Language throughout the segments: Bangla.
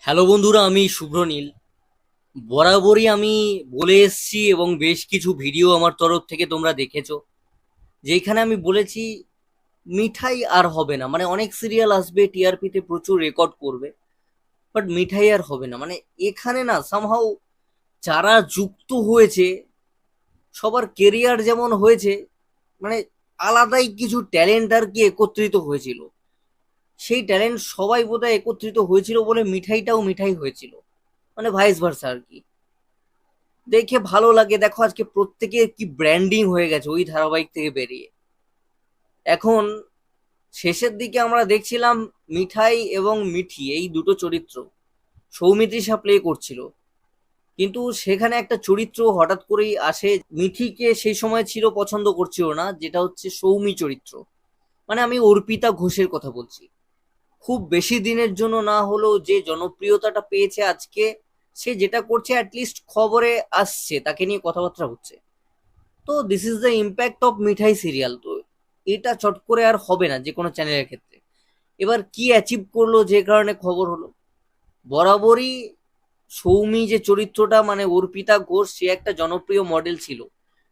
হ্যালো বন্ধুরা, আমি শুভ্রনীল। বরাবরই আমি বলে এসেছি এবং বেশ কিছু ভিডিও আমার তরফ থেকে তোমরা দেখেছো, যেখানে আমি বলেছি মিঠাই আর হবে না। মানে অনেক সিরিয়াল আসবে, টিআরপিতে প্রচুর রেকর্ড করবে, বাট মিঠাই আর হবে না। মানে এখানে না সামহাউ যারা যুক্ত হয়েছে, সবার কেরিয়ার যেমন হয়েছে, মানে আলাদাই কিছু ট্যালেন্ট আর কি একত্রিত হয়েছিল। সেই ট্যালেন্ট সবাই বোধহয় একত্রিত হয়েছিল বলে মিঠাইটাও মিঠাই হয়েছিল, মানে ভাইস ভার্সা আর কি। দেখে ভালো লাগে। দেখো আজকে প্রত্যেকের কি ব্র্যান্ডিং হয়ে গেছে ওই ধারাবাহিক থেকে বেরিয়ে। এখন শেষের দিকে আমরা দেখছিলাম মিঠাই এবং মিঠি এই দুটো চরিত্র সৌমিত্রিষা প্লে করছিল, কিন্তু সেখানে একটা চরিত্র হঠাৎ করেই আসে। মিঠিকে সেই সময় ছিল পছন্দ করছিল না, যেটা হচ্ছে সৌমি চরিত্র। মানে আমি অর্পিতা ঘোষের কথা বলছি। খুব বেশি দিনের জন্য না হলেও যে জনপ্রিয়তাটা পেয়েছে আজকে, সে যেটা করছে অ্যাটলিস্ট খবরে আসছে, তাকে নিয়ে কথাবার্তা হচ্ছে। তো this is the impact of Mithai serial. তো এটা চট করে আর হবে না যে কোনো চ্যানেলের ক্ষেত্রে। এবার কি অ্যাচিভ করলো যে কারণে খবর হলো, বরাবরই সৌমি যে চরিত্রটা, মানে অর্পিতা ঘোষ, সে একটা জনপ্রিয় মডেল ছিল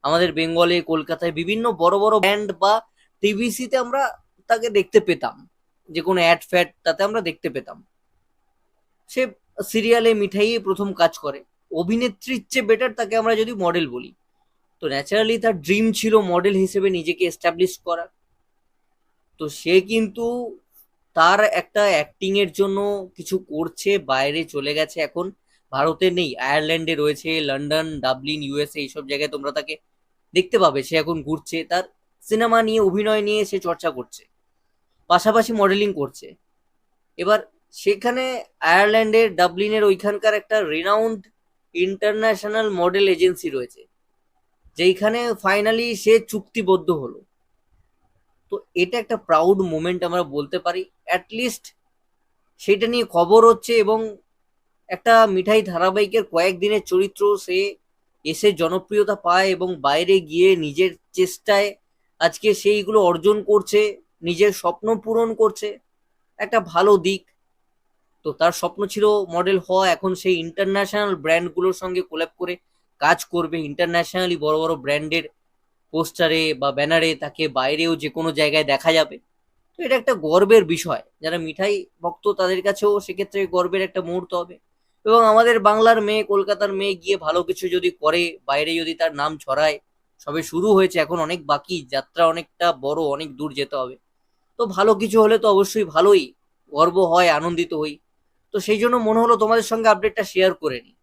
আমাদের বেঙ্গলে, কলকাতায় বিভিন্ন বড় বড় ব্র্যান্ড বা টিভিসিতে আমরা তাকে দেখতে পেতাম। যে কোনো অ্যাড ফ্যাড তাতে আমরা দেখতে পেতাম। সে সিরিয়ালে মিঠাইয়ে প্রথম কাজ করে, অভিনেত্রীর চেয়ে বেটার তাকে আমরা যদি মডেল বলি। তো ন্যাচারালি তার ড্রিম ছিল মডেল হিসেবে নিজেকে এস্টাবলিশ করা। তো সে কিন্তু তার একটা অ্যাক্টিং এর জন্য কিছু করছে, বাইরে চলে গেছে। এখন ভারতে নেই, আয়ারল্যান্ডে রয়েছে, লন্ডন, ডাবলিন, ইউএসএ এইসব জায়গায় তোমরা তাকে দেখতে পাবে। সে এখন ঘুরছে, তার সিনেমা নিয়ে, অভিনয় নিয়ে সে চর্চা করছে, পাশাপাশি মডেলিং করছে। এবার সেখানে আয়ারল্যান্ডের ডাবলিনের ওইখানকার একটা রিনাউন্ড ইন্টারন্যাশনাল মডেল এজেন্সি রয়েছে, যেইখানে ফাইনালি সে চুক্তিবদ্ধ হলো। তো এটা একটা প্রাউড মোমেন্ট আমরা বলতে পারি। অ্যাটলিস্ট সেটা নিয়ে খবর হচ্ছে, এবং একটা মিঠাই ধারাবাহিকের কয়েকদিনের চরিত্র সে এসে জনপ্রিয়তা পায় এবং বাইরে গিয়ে নিজের চেষ্টায় আজকে সেইগুলো অর্জন করছে, নিজের স্বপ্ন পূরণ করছে। একটা ভালো দিক। তো তার স্বপ্ন ছিল মডেল হওয়া, এখন সেই ইন্টারন্যাশনাল ব্র্যান্ডগুলোর সঙ্গে কোল্যাব করে কাজ করবে। ইন্টারন্যাশনালি বড় বড় ব্র্যান্ডের পোস্টারে বা ব্যানারে তাকে বাইরেও যে কোনো জায়গায় দেখা যাবে। তো এটা একটা গর্বের বিষয়, যারা মিঠাই ভক্ত তাদের কাছেও সেক্ষেত্রে গর্বের একটা মুহূর্ত হবে। এবং আমাদের বাংলার মেয়ে, কলকাতার মেয়ে গিয়ে ভালো কিছু যদি করে, বাইরে যদি তার নাম ছড়ায়, সবে শুরু হয়েছে, এখন অনেক বাকি, যাত্রা অনেকটা বড়, অনেক দূর যেতে হবে। তো ভালো কিছু হলে তো অবশ্যই ভালোই, গর্ব হয়, আনন্দিত হই। তো সেই জন্য মনে হলো তোমাদের সঙ্গে আপডেটটা শেয়ার করে নিই।